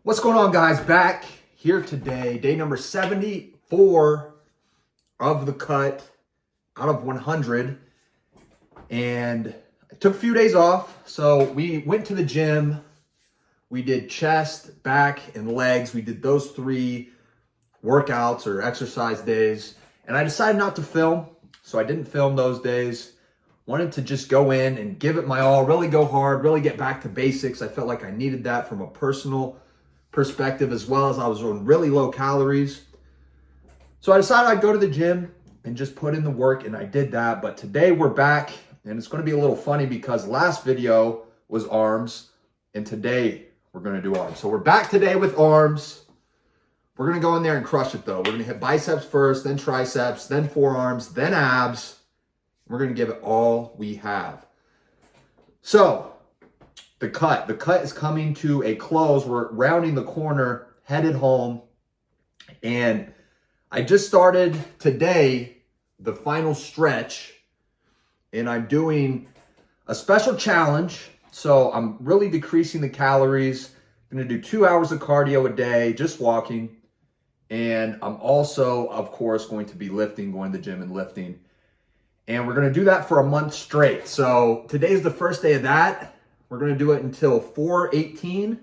What's going on, guys? Back here today, day number 74 of the cut out of 100. And I took a few days off. So we went to the gym. We did chest, back, and legs. We did those 3 workouts or exercise days. And I decided not to film. So I didn't film those days. Wanted to just go in and give it my all, really go hard, really get back to basics. I felt like I needed that from a personal perspective, as well as I was on really low calories. So I decided I'd go to the gym and just put in the work, and I did that. But today we're back, and it's going to be a little funny because last video was arms, and today we're going to do arms. So we're back today with arms. We're going to go in there and crush it, though. We're going to hit biceps first, then triceps, then forearms, then abs. We're going to give it all we have. So the cut is coming to a close. We're rounding the corner, headed home. And I just started today the final stretch, and I'm doing a special challenge. So I'm really decreasing the calories. I'm going to do 2 hours of cardio a day, just walking. And I'm also, of course, going to be lifting, going to the gym and lifting. And we're going to do that for a month straight. So today's the first day of that. We're going to do it until 4/18.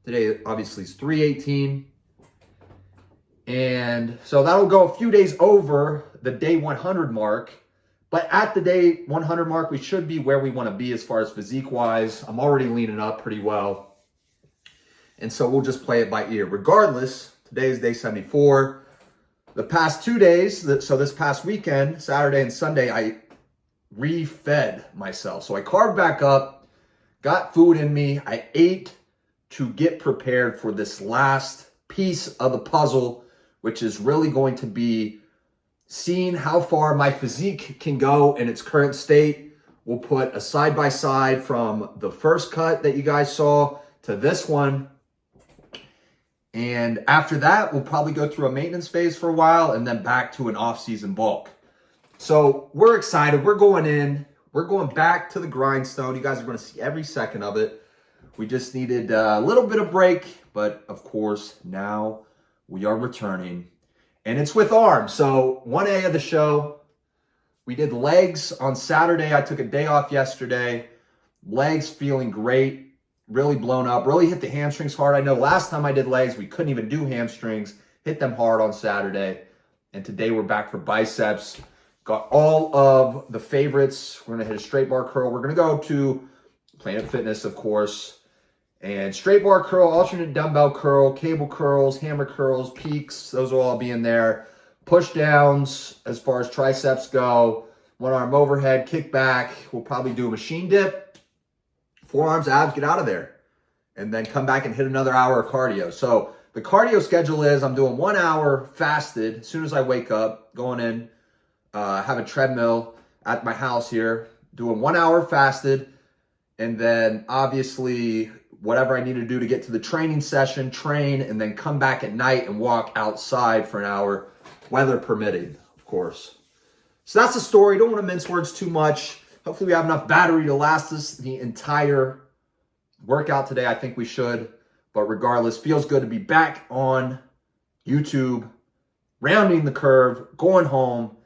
Today, obviously, is 3/18. And so that'll go a few days over the day 100 mark. But at the day 100 mark, we should be where we want to be as far as physique-wise. I'm already leaning up pretty well. And so we'll just play it by ear. Regardless, today is day 74. The past 2 days, so this past weekend, Saturday and Sunday, I re-fed myself. So I carved back up, got food in me. I ate to get prepared for this last piece of the puzzle, which is really going to be seeing how far my physique can go in its current state. We'll put a side-by-side from the first cut that you guys saw to this one. And after that, we'll probably go through a maintenance phase for a while and then back to an off-season bulk. So we're excited. We're going in. We're going back to the grindstone. You guys are going to see every second of it. We just needed a little bit of break. But, of course, now we are returning. And it's with arms. So 1A of the show, we did legs on Saturday. I took a day off yesterday. Legs feeling great. Really blown up, really hit the hamstrings hard. I know last time I did legs, we couldn't even do hamstrings. Hit them hard on Saturday. And today we're back for biceps. Got all of the favorites. We're going to hit a straight bar curl. We're going to go to Planet Fitness, of course. And straight bar curl, alternate dumbbell curl, cable curls, hammer curls, peaks. Those will all be in there. Push downs as far as triceps go. One arm overhead, kickback. We'll probably do a machine dip. Forearms, abs, get out of there. And then come back and hit another hour of cardio. So the cardio schedule is I'm doing 1 hour fasted as soon as I wake up, going in, have a treadmill at my house here, doing 1 hour fasted. And then obviously whatever I need to do to get to the training session, train, and then come back at night and walk outside for an hour, weather permitting, of course. So that's the story. Don't want to mince words too much. Hopefully we have enough battery to last us the entire workout today. I think we should. But regardless, feels good to be back on YouTube, rounding the curve, going home,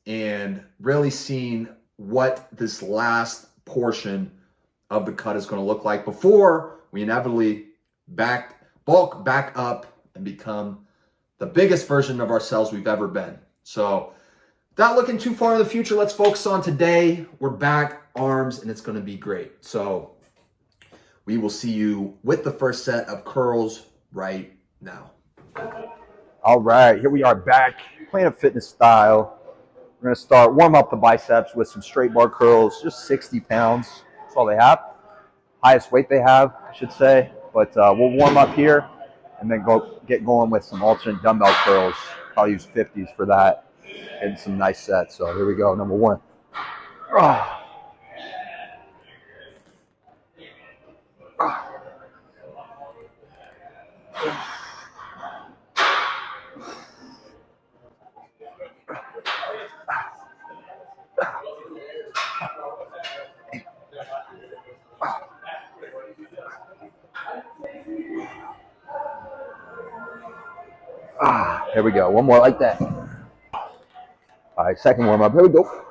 and really seeing what this last portion of the cut is going to look like before we inevitably bulk back up and become the biggest version of ourselves we've ever been. So without looking too far in the future, let's focus on today. We're back, arms, and it's going to be great. So we will see you with the first set of curls right now. All right, here we are back, Planet Fitness style. We're going to start, warm up the biceps with some straight bar curls, just 60 pounds. That's all they have. Highest weight they have, I should say. But we'll warm up here and then get going with some alternate dumbbell curls. I'll use 50s for that. Getting some nice sets. So here we go. Number 1. Here we go. One more like that. All right, second warm up. Here we go.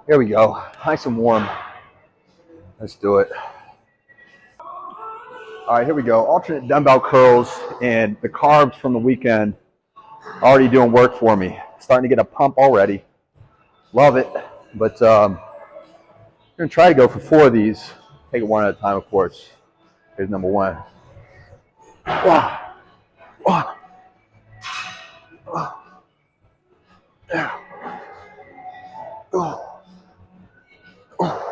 Here we go. Nice and warm. Let's do it. All right, here we go. Alternate dumbbell curls, and the carbs from the weekend already doing work for me. Starting to get a pump already. Love it. But I'm going to try to go for 4 of these. Take it one at a time, of course. Here's number 1. Wow. Wow. Yeah. Oh. Oh.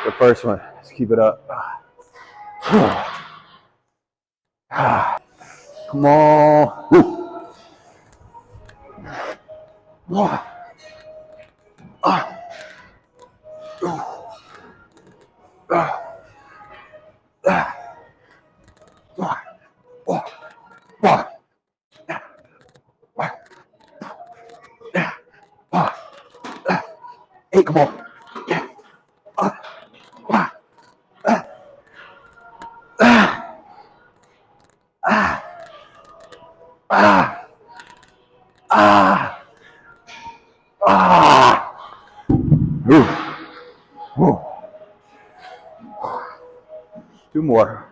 The first one. Let's keep it up. Come on. Hey, come on. Two more.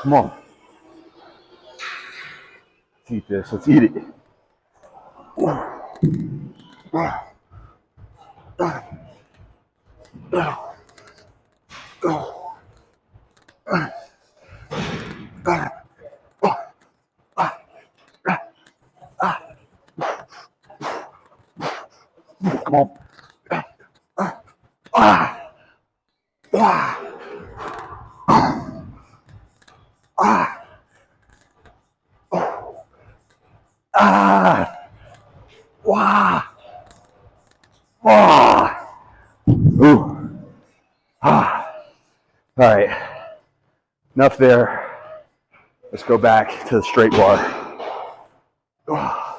Come on. Let's eat this. Let's eat it. Come on. All right. Enough there. Let's go back to the straight bar. All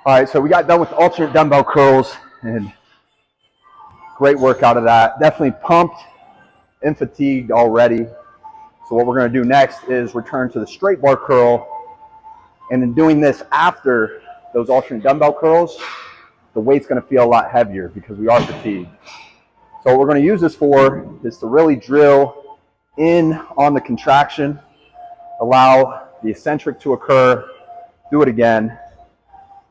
right, so we got done with the alternate dumbbell curls, and great work out of that. Definitely pumped and fatigued already. So what we're going to do next is return to the straight bar curl, and in doing this after those alternate dumbbell curls, the weight's going to feel a lot heavier because we are fatigued. So what we're going to use this for is to really drill in on the contraction, allow the eccentric to occur, do it again,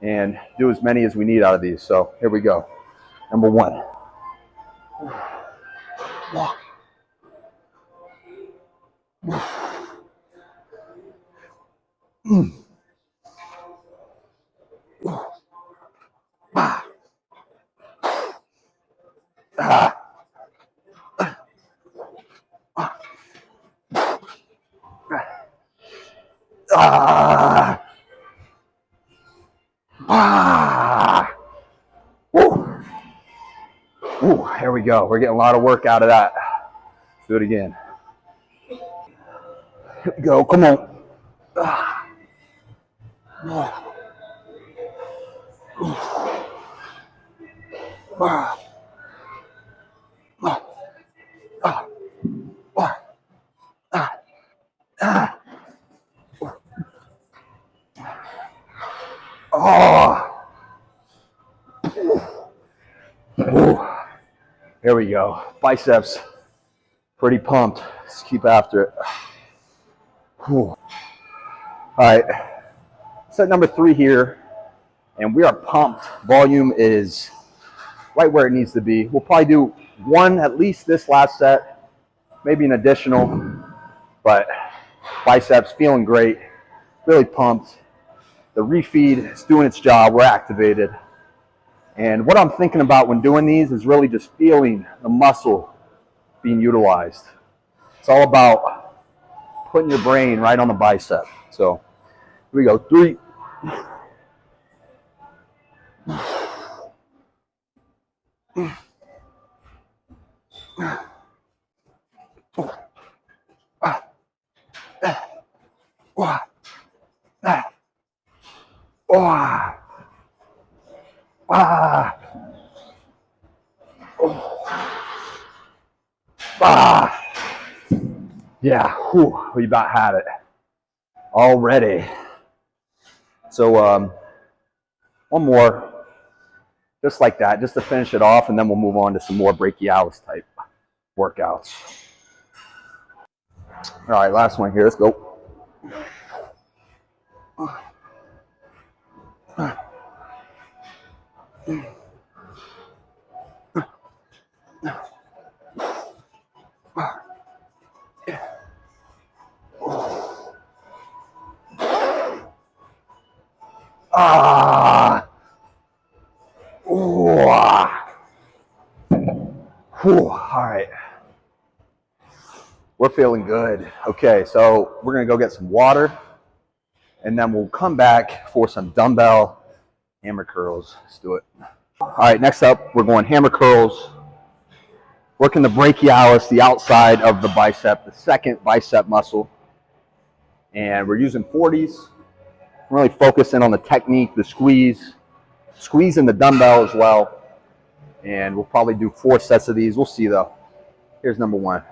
and do as many as we need out of these. So here we go. Number 1. Walk. Ooh, here we go. We're getting a lot of work out of that. Let's do it again. Here we go. Come on. There we go. Biceps, pretty pumped. Let's keep after it. All right, set number 3 here, and we are pumped. Volume is right where it needs to be. We'll probably do one at least this last set, maybe an additional, but biceps feeling great, really pumped. The refeed is doing its job. We're activated. And what I'm thinking about when doing these is really just feeling the muscle being utilized. It's all about putting your brain right on the bicep. So here we go. 3. Yeah, we about had it already. So one more, just like that, just to finish it off, and then we'll move on to some more brachialis type workouts. All right, last one here. Let's go. All right. We're feeling good. Okay, so we're going to go get some water, and then we'll come back for some dumbbell hammer curls. Let's do it. All right, next up, we're going hammer curls. Working the brachialis, the outside of the bicep, the second bicep muscle. And we're using 40s. I'm really focusing on the technique, the squeeze, squeezing the dumbbell as well. And we'll probably do 4 sets of these. We'll see though. Here's number 1.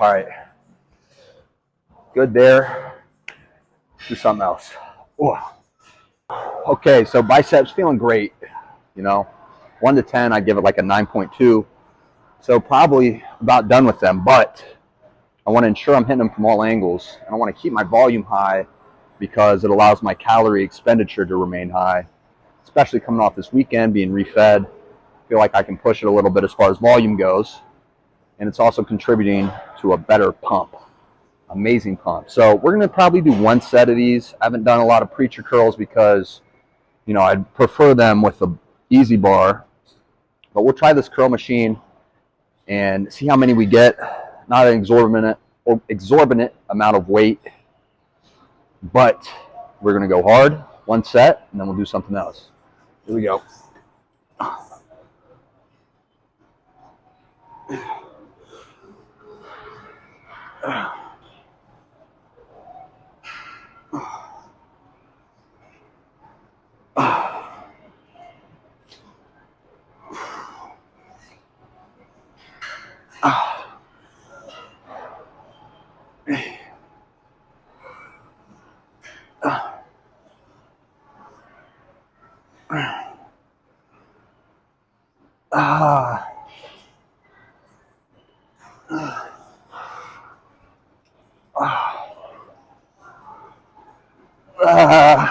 All right. Good there. Do something else. Okay, so biceps feeling great. You know, 1 to 10, I give it like a 9.2. So probably about done with them, but I want to ensure I'm hitting them from all angles. And I want to keep my volume high because it allows my calorie expenditure to remain high, especially coming off this weekend, being refed. I feel like I can push it a little bit as far as volume goes. And it's also contributing to a better pump. Amazing pump. So we're going to probably do 1 set of these. I haven't done a lot of preacher curls because, you know, I'd prefer them with the easy bar. But we'll try this curl machine and see how many we get. Not an exorbitant amount of weight, but we're going to go hard, 1 set, and then we'll do something else. Here we go.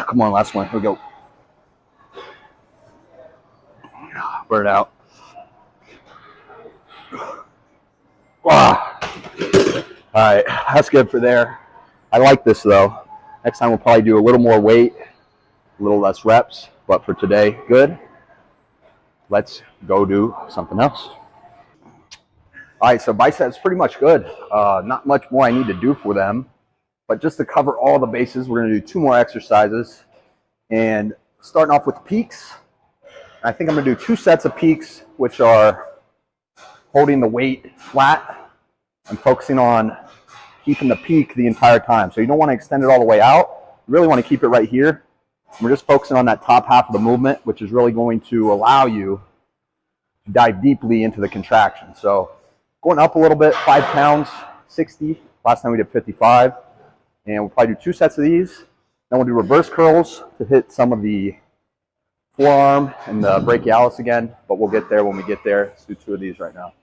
Come on, last one. Here we go. Burn it out. All All right, that's good for there. I like this though. Next time we'll probably do a little more weight, a little less reps, but for today, good. Let's go do something else. All right, so biceps pretty much good. Not much more I need to do for them, but just to cover all the bases, we're gonna do 2 more exercises. And starting off with peaks, I think I'm gonna do 2 sets of peaks, which are holding the weight flat and focusing on keeping the peak the entire time. So you don't want to extend it all the way out. You really want to keep it right here. We're just focusing on that top half of the movement, which is really going to allow you to dive deeply into the contraction. So going up a little bit, 5 pounds, 60. Last time we did 55. And we'll probably do 2 sets of these. Then we'll do reverse curls to hit some of the forearm and the brachialis again, but we'll get there when we get there. Let's do 2 of these right now.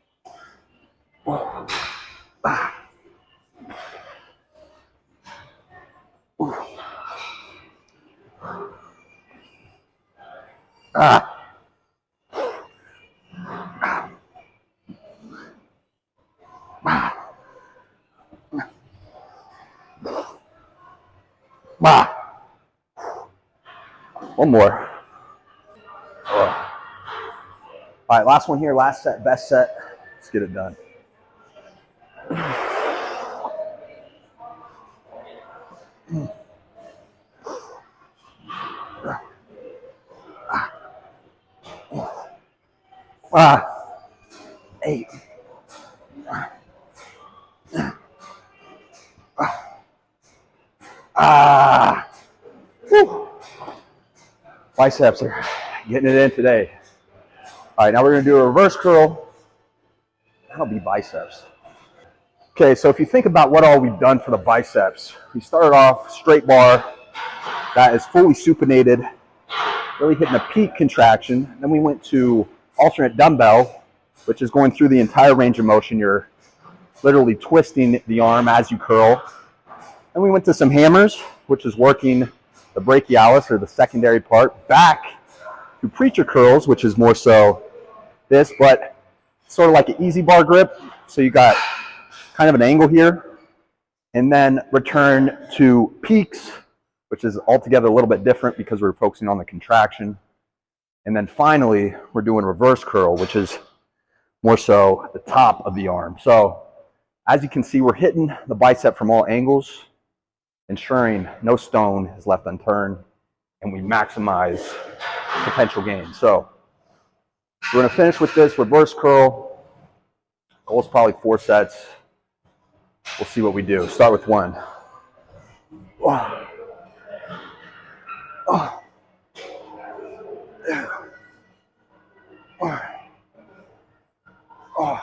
One more. All right, last one here, last set, best set. Let's get it done. Ah, 8. Ah, whew. Biceps are getting it in today. All right, now we're gonna do a reverse curl. That'll be biceps. Okay, so if you think about what all we've done for the biceps, we started off straight bar, that is fully supinated, really hitting a peak contraction. Then we went to alternate dumbbell, which is going through the entire range of motion. You're literally twisting the arm as you curl. Then we went to some hammers, which is working the brachialis, or the secondary part, back to preacher curls, which is more so this, but sort of like an easy bar grip. So you got kind of an angle here. And then return to peaks, which is altogether a little bit different because we're focusing on the contraction. And then finally, we're doing reverse curl, which is more so at the top of the arm. So as you can see, we're hitting the bicep from all angles, ensuring no stone is left unturned, and we maximize potential gain. So we're going to finish with this reverse curl. Goal is probably 4 sets. We'll see what we do. Start with 1. Oh. Oh. Oh. Oh.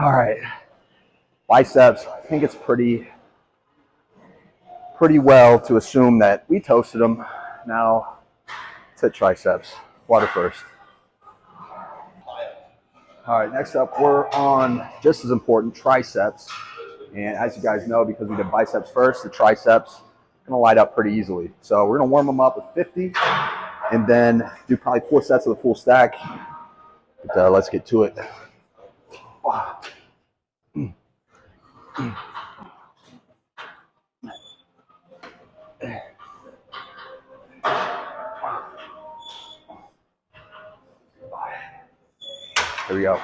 All right. Biceps, I think it's pretty well to assume that we toasted them. Now, let's hit triceps. Water first. All right, next up, we're on just as important, triceps. And as you guys know, because we did biceps first, the triceps are going to light up pretty easily. So we're going to warm them up with 50 and then do probably 4 sets of the full stack. But, let's get to it. Here we go.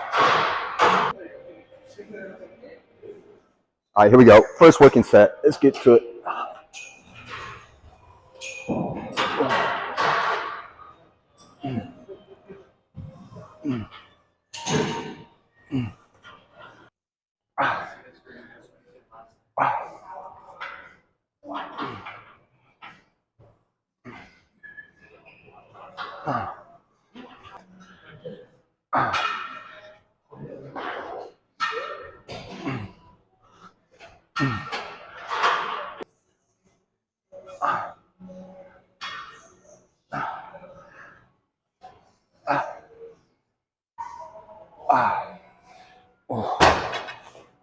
All right, here we go. First working set. Let's get to it.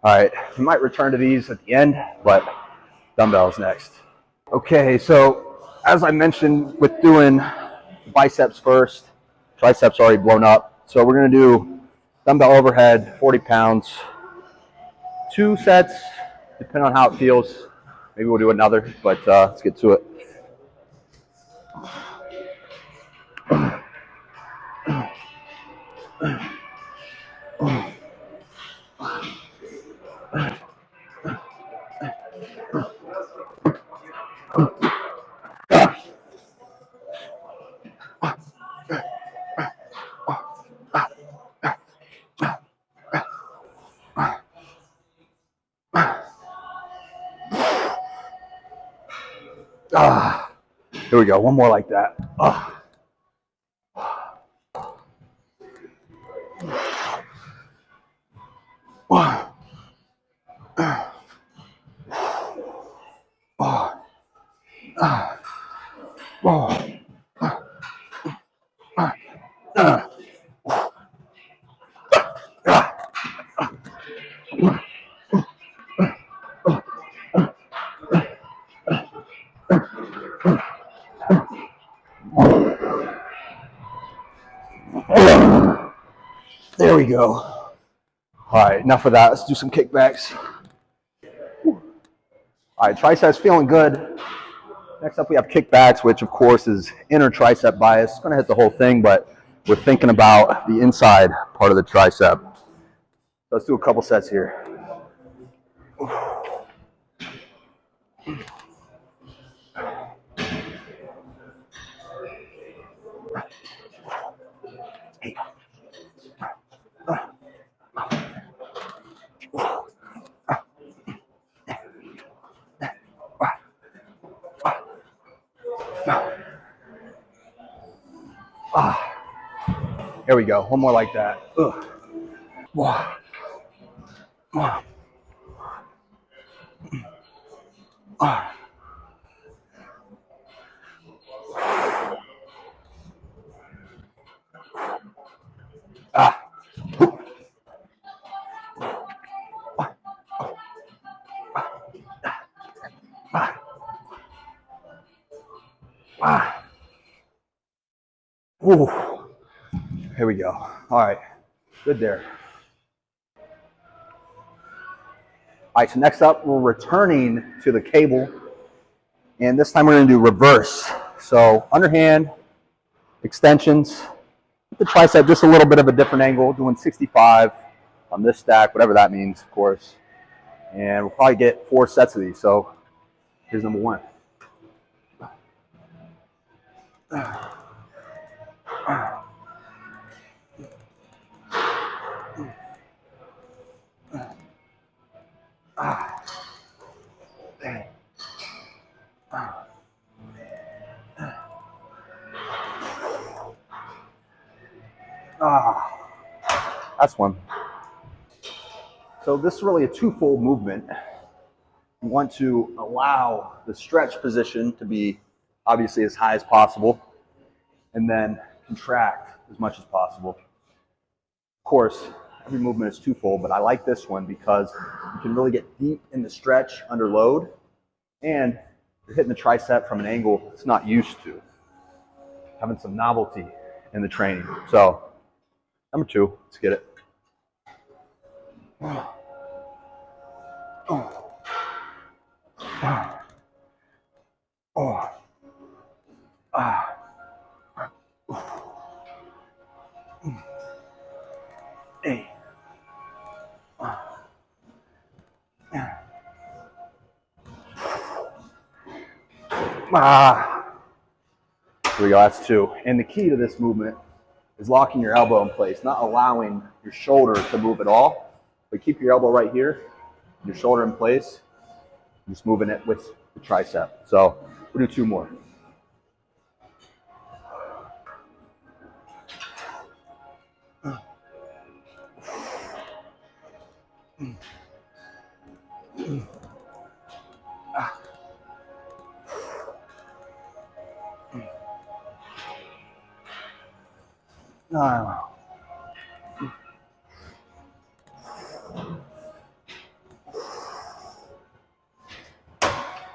All right, we might return to these at the end, but dumbbells next. Okay, so as I mentioned with doing biceps first, triceps already blown up. So we're gonna do dumbbell overhead, 40 pounds, 2 sets, depending on how it feels. Maybe we'll do another, but let's get to it. Here we go, one more like that. There we go. All right, enough of that. Let's do some kickbacks. All right, triceps feeling good. Next up, we have kickbacks, which of course is inner tricep bias. Going to hit the whole thing, but we're thinking about the inside part of the tricep. Let's do a couple sets here. There we go. One more like that. Wow. Ooh. Here we go. All right. Good there. All right, so next up, we're returning to the cable. And this time we're going to do reverse. So underhand, extensions, the tricep just a little bit of a different angle, doing 65 on this stack, whatever that means, of course. And we'll probably get 4 sets of these. So here's number 1. That's one. So this is really a twofold movement. You want to allow the stretch position to be obviously as high as possible, and then contract as much as possible. Of course, every movement is twofold, but I like this one because you can really get deep in the stretch under load, and you're hitting the tricep from an angle it's not used to, having some novelty in the training. So, number 2, let's get it. Hey. Here we go, that's 2. And the key to this movement is locking your elbow in place, not allowing your shoulder to move at all, but keep your elbow right here, your shoulder in place, just moving it with the tricep. So we'll do 2 more.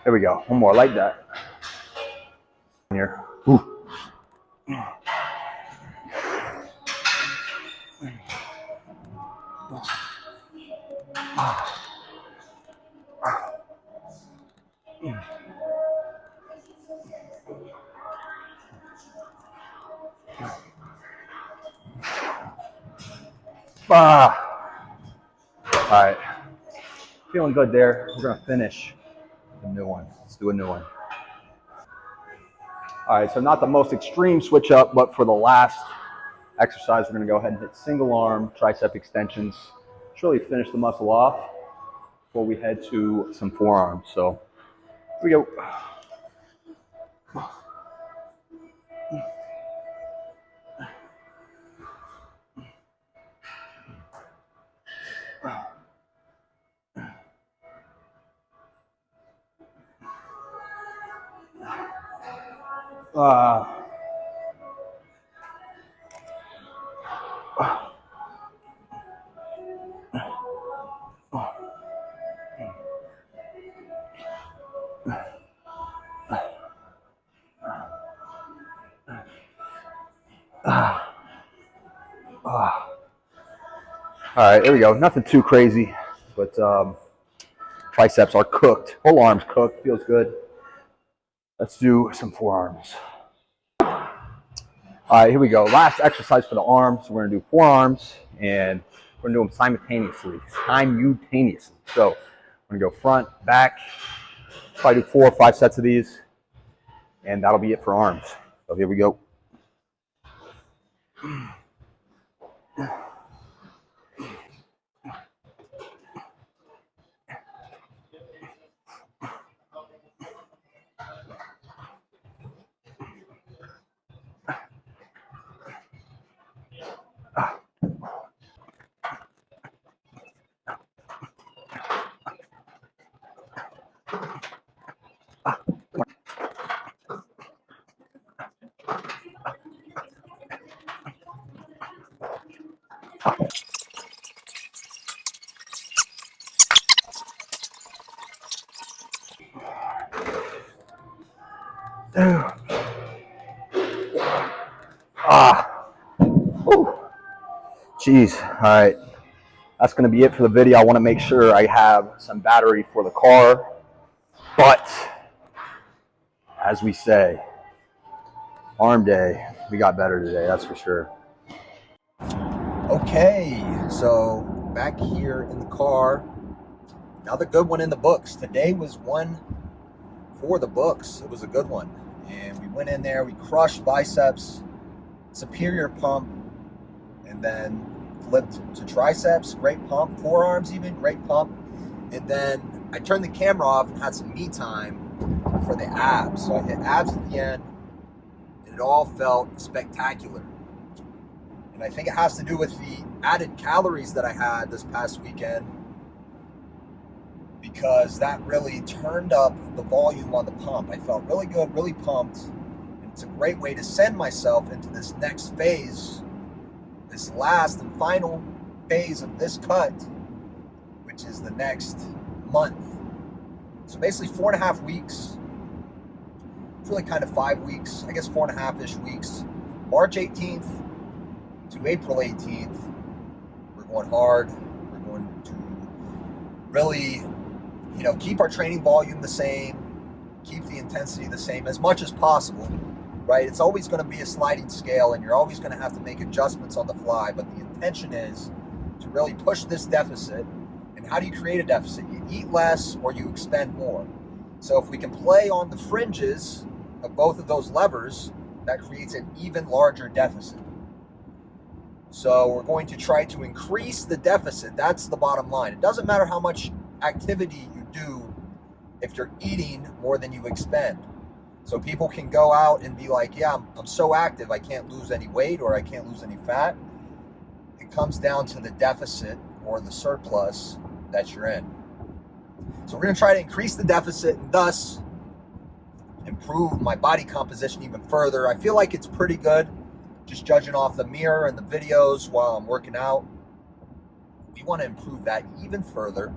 There we go. One more like that. Here. Ooh. All right. Feeling good there. We're going to finish a new one. Let's do a new one. All right, so not the most extreme switch up, but for the last exercise, we're going to go ahead and hit single arm tricep extensions. Just really finish the muscle off before we head to some forearms. So here we go. All right, here we go. Nothing too crazy, but triceps are cooked. Whole arms cooked. Feels good. Let's do some forearms. All right, here we go. Last exercise for the arms. We're going to do forearms, and we're going to do them simultaneously. So we're going to go front, back. Probably do 4 or 5 sets of these, and that'll be it for arms. So here we go. Jeez. All right. That's going to be it for the video. I want to make sure I have some battery for the car. But as we say, arm day, we got better today, that's for sure. Okay, so back here in the car, another good one in the books. Today was one for the books. It was a good one. And we went in there, we crushed biceps, superior pump, and then flipped to triceps, great pump, forearms even, great pump. And then I turned the camera off and had some me time for the abs. So I hit abs at the end, and it all felt spectacular. And I think it has to do with the added calories that I had this past weekend, because that really turned up the volume on the pump. I felt really good, really pumped. And it's a great way to send myself into this next phase, this last and final phase of this cut, which is the next month. So basically 4.5 weeks. It's really kind of 5 weeks, I guess 4.5-ish weeks. March 18th to April 18th, we're going hard. We're going to really, keep our training volume the same, keep the intensity the same as much as possible, right? It's always going to be a sliding scale, and you're always going to have to make adjustments on the fly, but the intention is to really push this deficit. And how do you create a deficit? You eat less or you expend more. So if we can play on the fringes of both of those levers, that creates an even larger deficit. So we're going to try to increase the deficit. That's the bottom line. It doesn't matter how much activity you do if you're eating more than you expend. So people can go out and be like, yeah, I'm so active, I can't lose any weight or I can't lose any fat. It comes down to the deficit or the surplus that you're in. So we're going to try to increase the deficit and thus improve my body composition even further. I feel like it's pretty good, just judging off the mirror and the videos while I'm working out. We want to improve that even further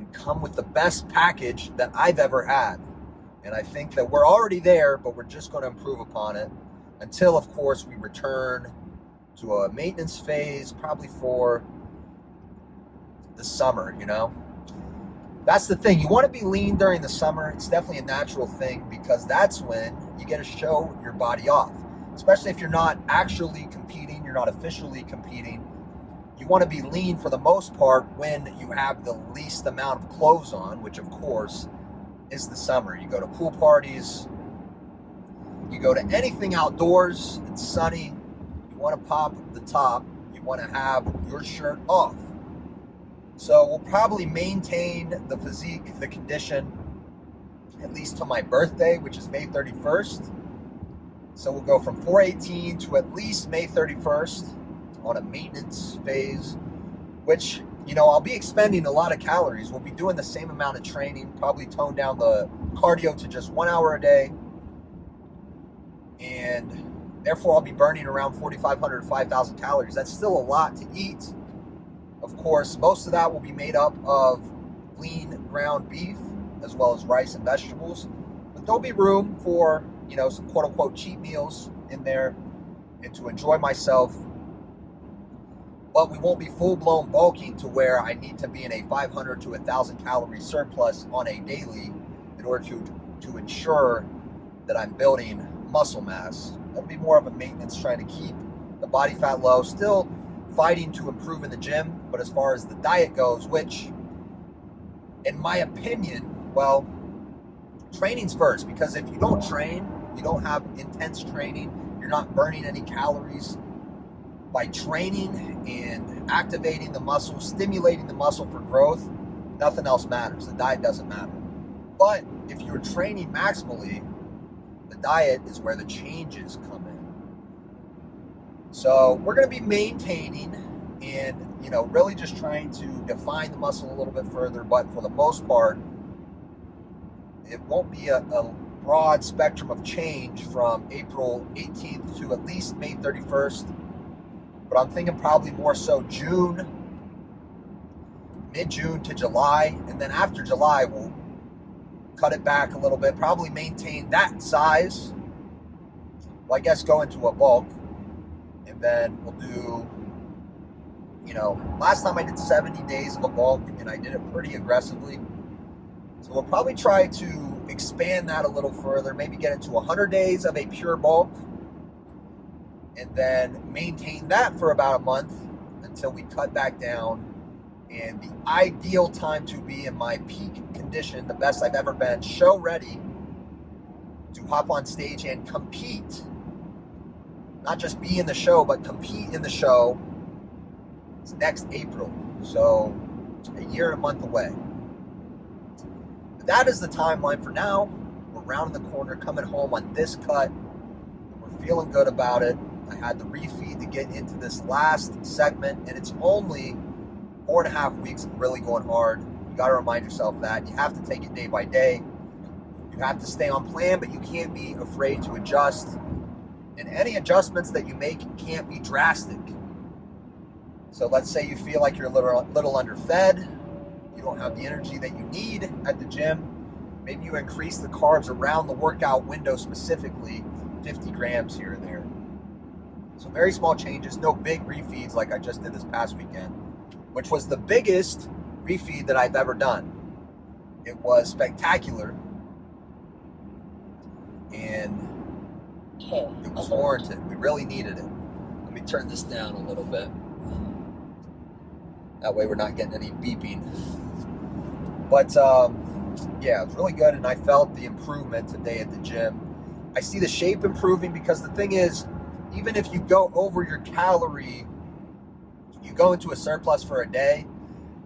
and come with the best package that I've ever had. And I think that we're already there, but we're just going to improve upon it until, of course, we return to a maintenance phase, probably for the summer, you know? That's the thing. You want to be lean during the summer. It's definitely a natural thing because that's when you get to show your body off, especially if you're not actually competing, you're not officially competing. You want to be lean for the most part when you have the least amount of clothes on, which of course is the summer. You go to pool parties, you go to anything outdoors, it's sunny, you want to pop the top, you want to have your shirt off. So we'll probably maintain the physique, the condition, at least till my birthday, which is May 31st. So we'll go from 418 to at least May 31st on a maintenance phase, which, you know, I'll be expending a lot of calories. We'll be doing the same amount of training, probably tone down the cardio to just 1 hour a day. And therefore I'll be burning around 4,500 to 5,000 calories. That's still a lot to eat. Of course, most of that will be made up of lean ground beef as well as rice and vegetables. But there'll be room for, you know, some quote unquote cheat meals in there and to enjoy myself. But we won't be full blown bulking to where I need to be in a 500 to 1,000 calorie surplus on a daily in order to ensure that I'm building muscle mass. That'll be more of a maintenance, trying to keep the body fat low, still fighting to improve in the gym. But as far as the diet goes, which in my opinion, well, training's first, because if you don't train, you don't have intense training, you're not burning any calories. By training and activating the muscle, stimulating the muscle for growth, nothing else matters. The diet doesn't matter. But if you're training maximally, the diet is where the changes come in. So we're going to be maintaining and, you know, really just trying to define the muscle a little bit further. But for the most part, it won't be a broad spectrum of change from April 18th to at least May 31st. But I'm thinking probably more so June, mid-June to July. And then after July, we'll cut it back a little bit, probably maintain that size. Well, I guess go into a bulk. And then we'll do, you know, last time I did 70 days of a bulk and I did it pretty aggressively. So we'll probably try to expand that a little further, maybe get into 100 days of a pure bulk. And then maintain that for about a month until we cut back down. And the ideal time to be in my peak condition, the best I've ever been, show ready to hop on stage and compete. Not just be in the show, but compete in the show. It's next April, so a year and a month away. But that is the timeline for now. We're rounding the corner, coming home on this cut. We're feeling good about it. I had the refeed to get into this last segment, and it's only 4.5 weeks of really going hard. You got to remind yourself that. You have to take it day by day. You have to stay on plan, but you can't be afraid to adjust. And any adjustments that you make can't be drastic. So let's say you feel like you're a little underfed. You don't have the energy that you need at the gym. Maybe you increase the carbs around the workout window, specifically 50 grams here and there. So very small changes, no big refeeds like I just did this past weekend, which was the biggest refeed that I've ever done. It was spectacular, and it was warranted. We really needed it. Let me turn this down a little bit. That way we're not getting any beeping. But yeah, it was really good, and I felt the improvement today at the gym. I see the shape improving because the thing is, even if you go over your calorie, you go into a surplus for a day,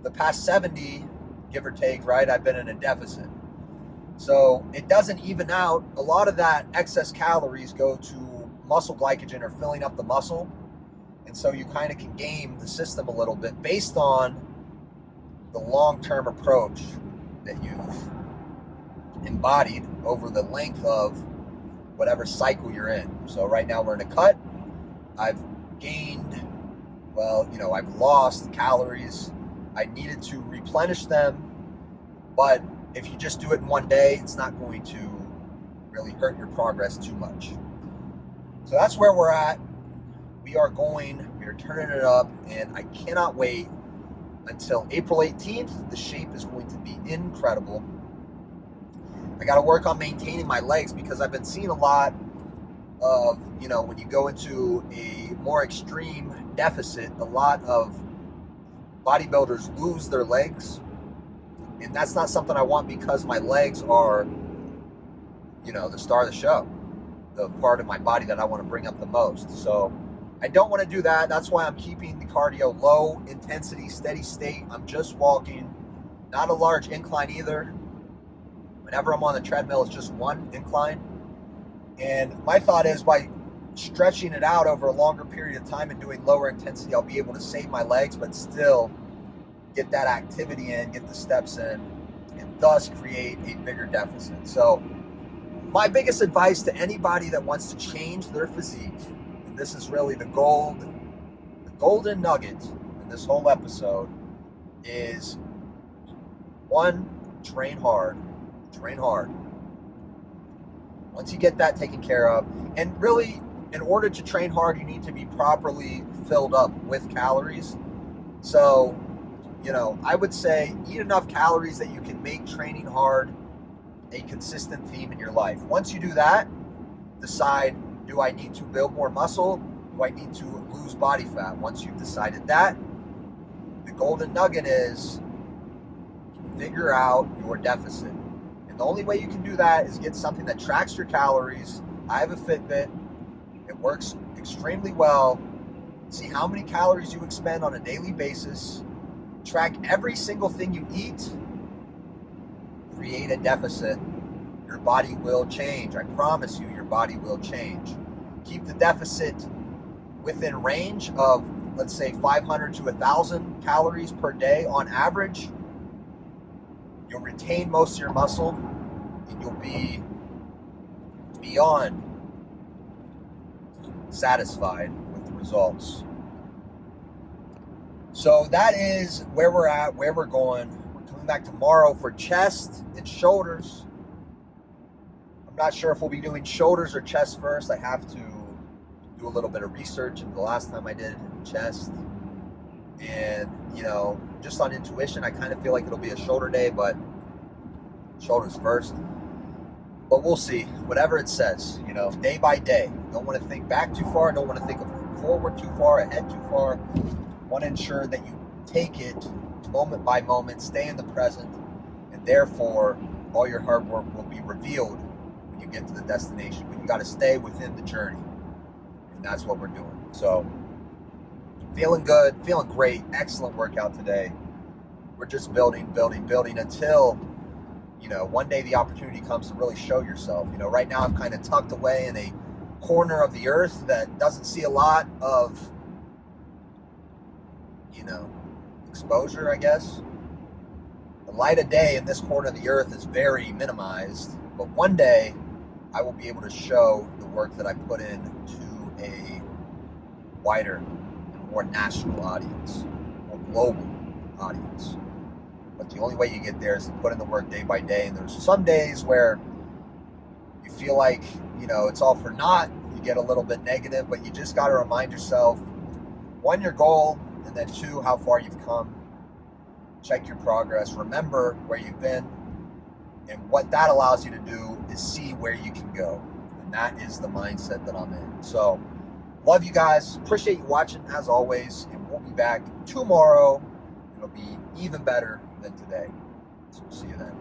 the past 70, give or take, right, I've been in a deficit. So it doesn't even out. A lot of that excess calories go to muscle glycogen or filling up the muscle. And so you kind of can game the system a little bit based on the long-term approach that you've embodied over the length of whatever cycle you're in. So right now we're in a cut. I've gained, well, you know, I've lost calories. I needed to replenish them. But if you just do it in one day, it's not going to really hurt your progress too much. So that's where we're at. We are turning it up, and I cannot wait until April 18th. The shape is going to be incredible. I got to work on maintaining my legs because I've been seeing a lot of, when you go into a more extreme deficit, a lot of bodybuilders lose their legs. And that's not something I want because my legs are, the star of the show, the part of my body that I want to bring up the most. So I don't want to do that. That's why I'm keeping the cardio low intensity, steady state. I'm just walking, not a large incline either. Whenever I'm on the treadmill, it's just one incline. And my thought is by stretching it out over a longer period of time and doing lower intensity, I'll be able to save my legs, but still get that activity in, get the steps in, and thus create a bigger deficit. So my biggest advice to anybody that wants to change their physique, and this is really the golden nugget in this whole episode, is one, train hard. Train hard. Once you get that taken care of, and really, in order to train hard, you need to be properly filled up with calories. So, I would say eat enough calories that you can make training hard a consistent theme in your life. Once you do that, decide, do I need to build more muscle? Do I need to lose body fat? Once you've decided that, the golden nugget is figure out your deficit. And the only way you can do that is get something that tracks your calories. I have a Fitbit. It works extremely well. See how many calories you expend on a daily basis. Track every single thing you eat. Create a deficit. Your body will change. I promise you, your body will change. Keep the deficit within range of, let's say, 500 to 1,000 calories per day on average. You'll retain most of your muscle, and you'll be beyond satisfied with the results. So that is where we're at, where we're going. We're coming back tomorrow for chest and shoulders. I'm not sure if we'll be doing shoulders or chest first. I have to do a little bit of research, and the last time I did chest. And, just on intuition, I kind of feel like it'll be a shoulder day, but shoulders first. But we'll see, whatever it says, day by day. Don't want to think back too far. Don't want to think forward too far, ahead too far. Want to ensure that you take it moment by moment, stay in the present, and therefore all your hard work will be revealed when you get to the destination. But you got to stay within the journey, and that's what we're doing. So feeling good, feeling great, excellent workout today. We're just building until, one day the opportunity comes to really show yourself. Right now I'm kind of tucked away in a corner of the earth that doesn't see a lot of, exposure, I guess. The light of day in this corner of the earth is very minimized, but one day I will be able to show the work that I put in to a wider and more national audience, more global audience. But the only way you get there is to put in the work day by day. And there's some days where you feel like, it's all for naught. You get a little bit negative, but you just got to remind yourself, one, your goal, and then two, how far you've come. Check your progress. Remember where you've been. And what that allows you to do is see where you can go. And that is the mindset that I'm in. So, love you guys. Appreciate you watching as always. And we'll be back tomorrow. It'll be even better than today. So we'll see you then.